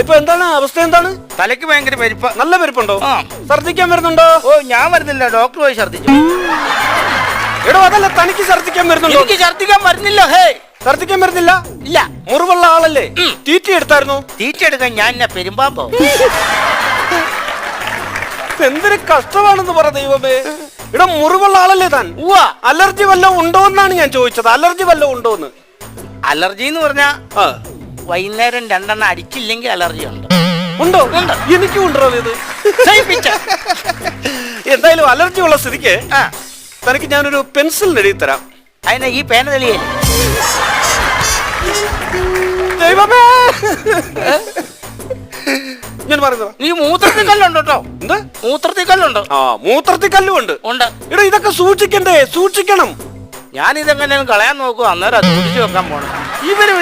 ഇപ്പൊ എന്താണ് അവസ്ഥ? എന്താണ്? തലയ്ക്ക് ഭയങ്കര പെരുപ്പ. നല്ല പെരുപ്പുണ്ടോ? ആ. ഛർദിക്കാൻ വരുന്നുണ്ടോ? ഓ, ഞാൻ വരുന്നില്ല, ഡോക്ടർ പോയി ഛർദിച്ചു. എടോ അതല്ല, തനിക്ക് ഛർദിക്കാൻ വരുന്നുണ്ടോ? എനിക്ക് ഛർദിക്കാൻ വരുന്നില്ല. ഹേ, ഛർദിക്കാൻ വരുന്നില്ല? ഇല്ല. മുറിവുള്ള ആളല്ലേ? തീറ്റി എടുത്തായിരുന്നു? തീറ്റ എടുക്കാൻ ഞാൻ എന്നെ പെരുമ്പാമ്പോ. എന്തൊരു കഷ്ടമാണെന്ന് പറ ദൈവമേ. ഇവിടെ മുറിവുള്ള ആളല്ലേ താൻ? അലർജി വല്ലതും ഉണ്ടോ എന്നാണ് ഞാൻ ചോദിച്ചത്. അലർജി വല്ലതും ഉണ്ടോന്ന്? അലർജി എന്ന് പറഞ്ഞാ വൈകുന്നേരം 2 എണ്ണം അടിച്ചില്ലെങ്കിൽ അലർജി ഉണ്ട്. ഉണ്ടോ? എനിക്കും ഉണ്ടോ ഇത്? എന്തായാലും അലർജി ഉള്ള സ്ഥിതിക്ക് തനിക്ക് ഞാനൊരു പെൻസിൽ എഴുതി തരാം. അതിനെ ഈ പേന തെളിയേ. ദൈവമേ, ഞാൻ പറയുന്നത് നീ മൂത്രത്തിൽ കല്ലുണ്ടോ കേട്ടോ? എന്താ? മൂത്രത്തിൽ കല്ലുണ്ടോ? മൂത്രത്തിൽ കല്ലുണ്ട്. ഉണ്ട്. ഇവിടെ ഇതൊക്കെ സൂക്ഷിക്കണ്ടേ? സൂക്ഷിക്കണം. ഞാൻ ഇതെങ്ങനെയും കളയാൻ നോക്കുക, അന്നേരം അത് സൂക്ഷിച്ചു വെക്കാൻ പോണം. ഇവര്